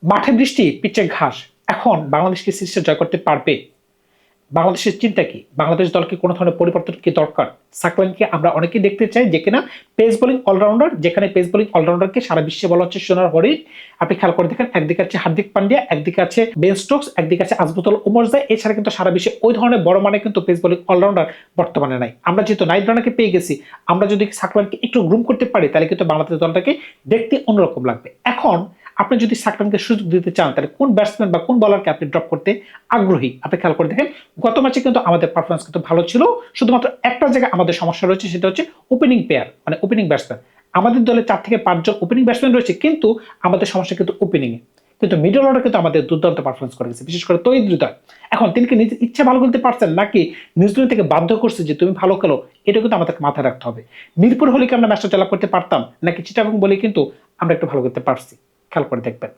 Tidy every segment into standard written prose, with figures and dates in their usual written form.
মাঠে বৃষ্টি, পিচে ঘাস। এখন বাংলাদেশ কি সিরিজটা জয় করতে পারবে? বাংলাদেশের চিন্তা কি? বাংলাদেশ দলকে কোনো ধরনের পরিবর্তন কি দরকার? সাকলাইনকে আমরা অনেকেই দেখতে চাই যে কিনা পেস বোলিং অলরাউন্ডার, যেখানে পেস বোলিং অলরাউন্ডারকে সারা বিশ্বে বলা হচ্ছে সোনার হরিণ। আপনি খেয়াল করে দেখেন, একদিকে আছে হার্দিক পান্ডিয়া, একদিকে আছে বেন স্টোকস, একদিকে আছে আজমতুল উমরজাই। এছাড়া কিন্তু সারা বিশ্বে ওই ধরনের বড় মানে কিন্তু পেস বোলিং অলরাউন্ডার বর্তমানে নাই। আমরা যেহেতু নাইট রানারকে পেয়ে গেছি, আমরা যদি সাকলাইনকে একটু গ্রুম করতে পারি তাহলে কিন্তু বাংলাদেশ দলটাকে দেখতে অন্যরকম লাগবে। এখন আপনি যদি সাকলাইনকে সুযোগ দিতে চান তাহলে কোন ব্যাটসম্যান বা কোন বলারকে আপনি ড্রপ করতে আগ্রহী? আপনি খেয়াল করে দেখেন, গত ম্যাচে কিন্তু আমাদের পারফরমেন্স কিন্তু ভালো ছিল। শুধুমাত্র একটা জায়গায় আমাদের সমস্যা রয়েছে, সেটা হচ্ছে ওপেনিং পেয়ার, মানে ওপেনিং ব্যাটসম্যান। আমাদের দলে 4 থেকে 5 জন ওপেনিং ব্যাটসম্যান রয়েছে, কিন্তু আমাদের সমস্যা কিন্তু ওপেনিং এ। কিন্তু মিডল অর্ডার কিন্তু আমাদের দুর্দান্ত পারফরমেন্স করে গেছে, বিশেষ করে তহিদ হৃদয়। এখন তিনি কি নিজের ইচ্ছা ভালো খেলতে পারছেন, নাকি নিউজিল্যান্ড থেকে বাধ্য করছে যে তুমি ভালো খেলো? এটা কিন্তু আমাদেরকে মাথায় রাখতে হবে। মিরপুর হলে কি আমরা ম্যাচটা জয়লাভ করতে পারতাম, নাকি চিটাগং বলে কিন্তু আমরা একটু ভালো করতে পারছি? খেয়াল করে দেখবেন,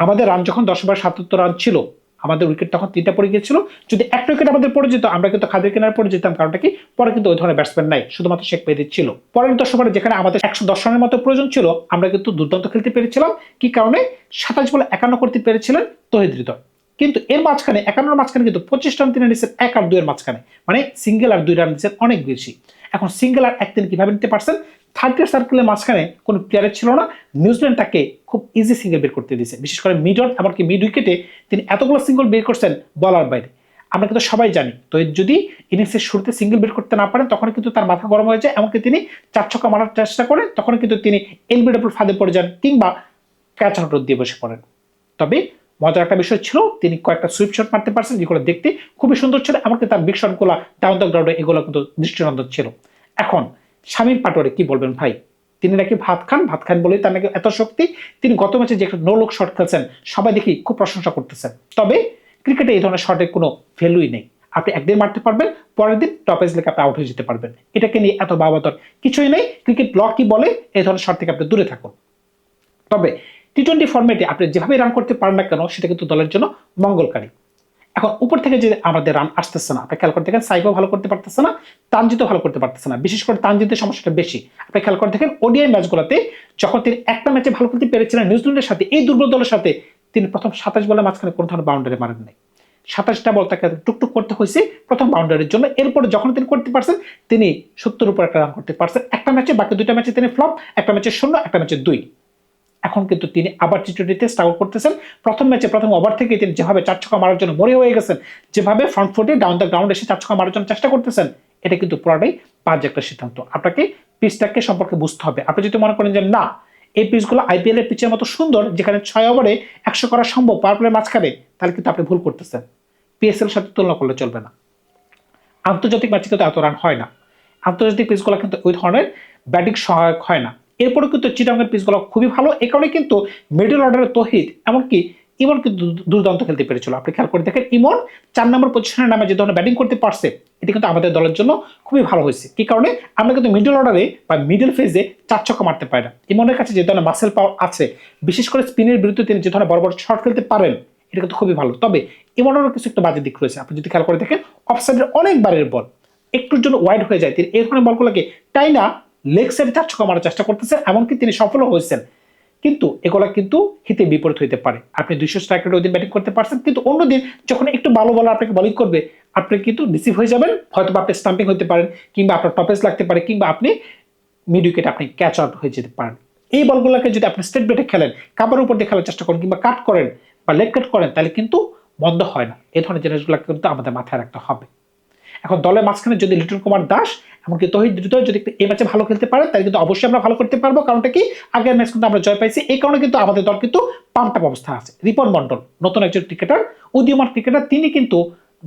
আমাদের রান যখন 10/77 রান ছিল, আমাদের উইকেট তখন 3টা পড়ে গিয়েছিল। যদি একটা উইকেট আমাদের পড়ে যেত, আমরা কিন্তু খাদের কিনারে পড়ে যেতাম। কারণটা কি? পরে কিন্তু ওই ধরনের ব্যাটসম্যান নাই, শুধুমাত্র শেখ মেহেদী ছিল। পরের 10 ওভারে যেখানে আমাদের 110 রানের মতো প্রয়োজন ছিল, আমরা কিন্তু দুর্দান্ত খেলতে পেরেছিলাম। কি কারণে? 27 বলে 51 করতে পেরেছিলেন তহিদ হৃদয়। কিন্তু এর মাঝখানে 51 মাঝখানে কিন্তু 25 রান তিনি নিচ্ছেন 1 আর 2 এর মাঝখানে, মানে সিঙ্গেল আর 2 রান নিচ্ছেন অনেক বেশি। এখন সিঙ্গেল আর 1 তিনি কিভাবে নিতে পারছেন? থার্ড সার্কেলের মাঝখানে কোনো প্লেয়ারের ছিল না, নিউজিল্যান্ড তাকে খুব ইজি সিঙ্গেল বের করতে দিয়েছে। বিশেষ করে মিড অন, এমনকি মিড উইকেটে তিনি এতগুলো সিঙ্গেল বের করছেন বলার বাইরে। আমরা কিন্তু সবাই জানি, তো যদি ইনিংসের শুরুতে সিঙ্গেল বের করতে না পারেন তখন কিন্তু তার মাথা গরম হয়ে যায়, এমনকি তিনি 4 ছক্কা মারার চেষ্টা করেন, তখন কিন্তু তিনি এলবিডব্লিউর ফাঁদে পড়ে যান কিংবা ক্যাচ আউট দিয়ে বসে পড়েন। তবে মজার একটা বিষয় ছিল, তিনি কয়েকটা সুইপ শট মারতে পারছেন, যেগুলো দেখতে খুবই সুন্দর ছিল, এমনকি তার বিগ শটগুলো ডাউন দ্য গ্রাউন্ডে এগুলো কিন্তু দৃষ্টিনন্দন ছিল। এখন শামীম পাটোয়ারি কি বলবেন ভাই? তিনি নাকি ভাত খান বলেই তার নাকি এত শক্তি। তিনি গত ম্যাচে যে একটা নো লুক শট খেলছেন, সবাই দেখি খুব প্রশংসা করতেছেন। তবে ক্রিকেটে এই ধরনের শটের কোনো ভ্যালুই নেই। আপনি একদিন মারতে পারবেন, পরের দিন টপ এজ লেগে আপনি আউট হয়ে যেতে পারবেন। এটাকে নিয়ে এত বাবাদর কিছুই নেই। ক্রিকেট ল কি বলে, এই ধরনের শট থেকে আপনি দূরে থাকুন। তবে টি-20 ফরম্যাটে আপনি যেভাবে রান করতে পারেন না কেন, সেটা কিন্তু দলের জন্য মঙ্গলকারী। এখন উপর থেকে যে আমাদের রান আসতেছে না, আপনি খেয়াল করে দেখেন, সাইফও ভালো করতে পারতেছে না, তানজিদও ভালো করতে পারতেছে না। বিশেষ করে তানজিদের সমস্যাটা বেশি। আপনি খেয়াল করে দেখেন, ওডিআই ম্যাচগুলোতে যখন তিনি একটা ম্যাচে ভালো খেলতে পেরেছিলেন নিউজিল্যান্ডের সাথে, এই দুর্বল দলের সাথে, তিনি প্রথম 27 বলের মাঝখানে কোনো ধরনের বাউন্ডারি মারেন নাই। 27টা বল তাকে টুকটুক করতে হয়েছে প্রথম বাউন্ডারির জন্য। এরপরে যখন তিনি করতে পারছেন, তিনি 70 উপর একটা রান করতে পারছেন একটা ম্যাচে। বাকি 2টা ম্যাচে তিনি ফ্লপ, একটা ম্যাচে 0, একটা ম্যাচে 2। এখন কিন্তু তিনি আবার টি-20তে স্ট্রাগল করতেছেন। প্রথম ম্যাচে প্রথম ওভার থেকে তিনি যেভাবে 4 ছক্কা মারার জন্য মরে হয়ে গেছেন, যেভাবে ফ্রন্ট ফুটে ডাউন দ্য গ্রাউন্ড এসে 4 ছক্কা মারার জন্য চেষ্টা করতেছেন, এটা কিন্তু পুরোটাই বাজে একটা সিদ্ধান্ত। আপনাকে পিচটাকে সম্পর্কে বুঝতে হবে। আপনি যদি মনে করেন যে না, এই পিচগুলো আইপিএল এর পিচের মতো সুন্দর, যেখানে 6 ওভারে 100 করা সম্ভব পাওয়ার প্লের মাঝখানে, তাহলে কিন্তু আপনি ভুল করতেছেন। পিএসএল এর সাথে তুলনা করলে চলবে না। আন্তর্জাতিক ম্যাচে কিন্তু এত রান হয় না। আন্তর্জাতিক পিচগুলো কিন্তু ওই ধরনের ব্যাটিং সহায়ক হয় না। এরপরে কিন্তু চিটাগংয়ের পিচগুলো খুবই ভালো। এই কারণে কিন্তু মিডল অর্ডারের তহিদ, এমনকি ইমন কিন্তু দুর্দান্ত খেলতে পেরেছিল। আপনি খেয়াল করে দেখেন, ইমন 4 নম্বর পজিশনের নামে যে ধরনের ব্যাটিং করতে পারছে, এটা কিন্তু আমাদের দলের জন্য খুবই ভালো হয়েছে। কি কারণে? আমরা কিন্তু মিডল অর্ডারে বা মিডল ফেজে 4 ছক্কা মারতে পারি না। ইমনের কাছে যে ধরনের মাসেল পাওয়ার আছে, বিশেষ করে স্পিনের বিরুদ্ধে তিনি যে ধরনের বড় বড় শট খেলতে পারেন, এটা কিন্তু খুবই ভালো। তবে ইমনেরও কিছু একটা বাজে দিক রয়েছে। আপনি যদি খেয়াল করে দেখেন, অফসাইডের অনেক বারের বল একটুর জন্য ওয়াইড হয়ে যায়, তিনি এই ধরনের বলগুলোকে টাইনা লেগ সাইডে 4 ছক্কা মারার চেষ্টা করতেছেন, এমনকি তিনি সফল হয়েছেন। কিন্তু এগুলা কিন্তু হিতে বিপরীত হইতে পারে। আপনি 200 স্ট্রাইক রেটে ওই দিন ব্যাটিং করতে পারছেন, কিন্তু অন্যদিন যখন একটু ভালো বলার আপনাকে বোলিং করবে, আপনি কিন্তু রিসিভ হয়ে যাবেন। হয়তো আপনি স্টাম্পিং হতে পারেন, কিংবা আপনার টপেজ লাগতে পারে, কিংবা আপনি মিড উইকেটে আপনি ক্যাচ আউট হয়ে যেতে পারেন। এই বলগুলোকে যদি আপনি স্ট্রেট বেটে খেলেন, কাপড়ের উপর দিয়ে খেলার চেষ্টা করেন, কিংবা কাট করেন বা লেগ কাট করেন, তাহলে কিন্তু বন্ধ হয় না। এই ধরনের জিনিসগুলো কিন্তু আমাদের মাথায় রাখতে হবে। এখন দলের মাঝখানে যদি লিটন কুমার দাস এমনকি তহিদ হৃদয় যদি এই ম্যাচে ভালো খেলতে পারে, তাহলে কিন্তু অবশ্যই আমরা ভালো করতে পারবো। কারণটা কি? আগের ম্যাচ কিন্তু আমরা জয় পাইছি। এই কারণে কিন্তু আমাদের দল কিন্তু পাম্পটাপ অবস্থা আছে। রিপন মন্ডল নতুন একজন ক্রিকেটার, উদীয়মান ক্রিকেটার, তিনি কিন্তু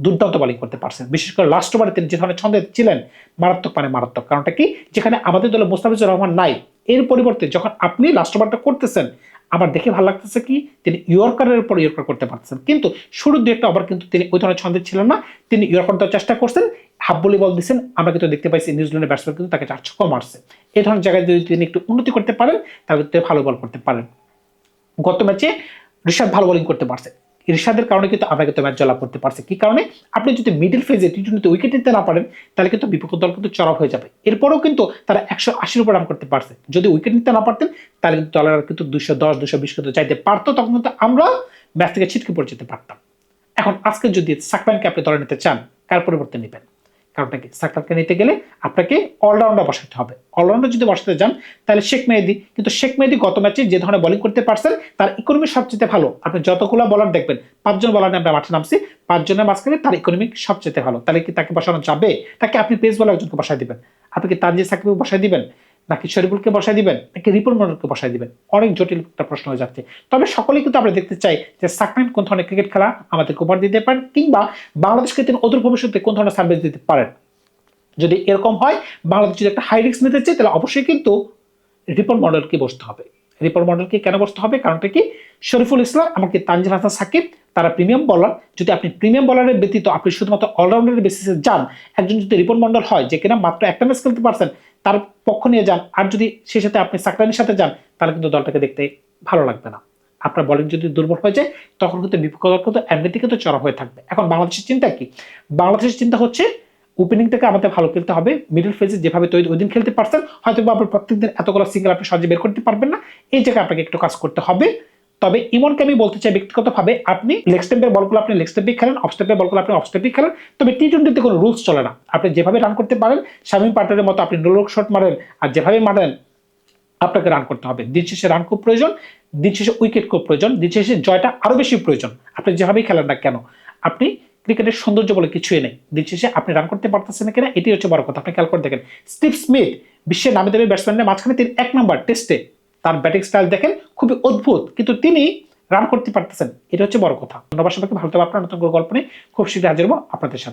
দুর্দান্ত বোলিং করতে পারছেন। বিশেষ করে লাস্ট ওভারে তিনি যে ধরনের ছন্দে ছিলেন, মারাত্মক মানে মারাত্মক। কারণটা কি? যেখানে আমাদের দলে মোস্তাফিজুর রহমান নাই, এর পরিবর্তে যখন আপনি লাস্ট ওভারটা করতেছেন, আমার দেখে ভালো লাগতেছে কি তিনি ইয়র্কারের উপর ইয়র্কার করতে পারছেন। কিন্তু শুরুর 2 একটা ওভার কিন্তু তিনি ওই ধরনের ছন্দে ছিলেন না, তিনি ইয়র্কার দেওয়ার চেষ্টা করছেন, হাফ বলি বল দিচ্ছেন। আমরা কিন্তু দেখতে পাইছি নিউজিল্যান্ডের ব্যাটসম্যান কিন্তু তাকে 4 ছক্কা মারছে। এই ধরনের জায়গায় যদি তিনি একটু উন্নতি করতে পারেন, তাহলে তিনি ভালো বল করতে পারেন। গত ম্যাচে ঋষভ ভালো বোলিং করতে পারছে, ইরশাদের কারণে কিন্তু আমরা কিন্তু ম্যাচ জয়লাভ করতে পারছি। কি কারণে? আপনি যদি মিডল ফেজে টি-টোয়েন্টিতে উইকেট নিতে না পারেন তাহলে কিন্তু বিপক্ষ দল কিন্তু চড়াও হয়ে যাবে। এরপরেও কিন্তু তারা 180-র উপর রান করতে পারছে। যদি উইকেট নিতে না পারতেন তাহলে কিন্তু দলের কিন্তু 210-220 কিন্তু চাইতে পারতো, তখন কিন্তু আমরা ম্যাচ থেকে ছিটকে পড়ে যেতে পারতাম। এখন আজকে যদি সাকলানকে আপনি দলে নিতে চান, কার পরিবর্তে নেবেন? কারণটা কি? সাকলানকে নিতে গেলে আপনাকে অলরাউন্ডার বসাতে হবে। অলরাউন্ডার যদি বসাতে যান তাহলে শেখ মেহেদী, কিন্তু শেখ মেহেদী গত ম্যাচে যে ধরনের বোলিং করতে পারছেন তার ইকোনমি সবচেয়ে ভালো। আপনি যতগুলো বলার দেখবেন 5 জন বলার নিয়ে আমরা মাঠে নামছি, 5 জনের মাঝখানে তার ইকোনমি সবচেয়ে ভালো। তাহলে কি তাকে বসানো যাবে? তাকে আপনি পেস বলার একজনকে বসাই দিবেন? আপনি কি তানজিদ সাকিবকে বসাই দিবেন, নাকি শরীফুলকে বসাই দিবেন, নাকি রিপন মন্ডলকে বসাই দিবেন? অনেক জটিল একটা প্রশ্ন হয়ে যাচ্ছে। তবে সকলেই কিন্তু আমরা দেখতে চাই যে সাকলান কোন ধরনের ক্রিকেট খেলা আমাদেরকে উপহার দিতে পারেন, কিংবা বাংলাদেশকে তিনি অদূর ভবিষ্যতে কোন ধরনের সার্ভিস দিতে পারেন। যদি এরকম হয়, বাংলাদেশ যদি একটা হাই রিস্ক নিতে চাই তাহলে অবশ্যই কিন্তু রিপন মন্ডলকে বসতে হবে। রিপন মন্ডলকে কেন বসতে হবে? কারণটা কি? শরীফুল ইসলাম এমনকি তানজিল হাসান সাকিব তারা প্রিমিয়াম বলার। যদি আপনি প্রিমিয়াম বলারের ব্যতীত আপনি শুধুমাত্র অলরাউন্ডারের বেসিসে যান, একজন যদি রিপন মন্ডল হয় যে কিনা মাত্র একটা ম্যাচ খেলতে পারছেন তার পক্ষ নিয়ে যান, আর যদি সে সাথে আপনি সাকলানের সাথে যান তাহলে কিন্তু দলটাকে দেখতে ভালো লাগবে না। আপনার বলিং যদি দুর্বল হয়ে যায় তখন কিন্তু বিপক্ষ দল কিন্তু এমনিতে কিন্তু চড়া হয়ে থাকবে। এখন বাংলাদেশের চিন্তা কি? বাংলাদেশের চিন্তা হচ্ছে ওপেনিং থেকে আমাদের ভালো খেলতে হবে। মিডল ফেজে যেভাবে তৈরি ওই দিন খেলতে পারছেন, হয়তো আপনি প্রত্যেকদিন এতগুলো সিঙ্গেল আপনি সহজে বের করতে পারবেন না। এই জায়গায় আপনাকে একটু কাজ করতে হবে। তবে ইমনকে আমি বলতে চাই ব্যক্তিগতভাবে, আপনি লেগ স্টেপের বলগুলো আপনি লেগ স্টেপে খেলেন, অফ স্টেপের বলগুলো আপনি অফ স্টেপে খেলেন। তবে টি-টোয়েন্টিতে কোনো রুলস চলে না। আপনি যেভাবে রান করতে পারেন শামীম পাটোয়ারির মতো আপনি নো লুক শট মারেন, আর যেভাবে মারেন আপনাকে রান করতে হবে। দিন শেষে রান খুব প্রয়োজন, দিন শেষে উইকেট খুব প্রয়োজন, দিন শেষে জয়টা আরো বেশি প্রয়োজন। আপনি যেভাবেই খেলেন না কেন, আপনি ক্রিকেটের সৌন্দর্য বলে কিছুই নেই। দিন শেষে আপনি রান করতে পারতেছেন না কিনা এটাই হচ্ছে বড় কথা। আপনি খেয়াল করে দেখেন, স্টিভ স্মিথ বিশ্বের নামী দামি ব্যাটসম্যানের মাঝখানে তিনি 1 নাম্বার টেস্টে। তার ব্যাটিং স্টাইল দেখেন খুবই অদ্ভুত, কিন্তু তিনি রান করতে পারতেছেন। এটা হচ্ছে বড় কথা। ধন্যবাদ সবাইকে। ভালো থাকবেন। আপনার নতুন গল্প নিয়ে খুব শীঘ্রই হাজির হবো আপনাদের সাথে।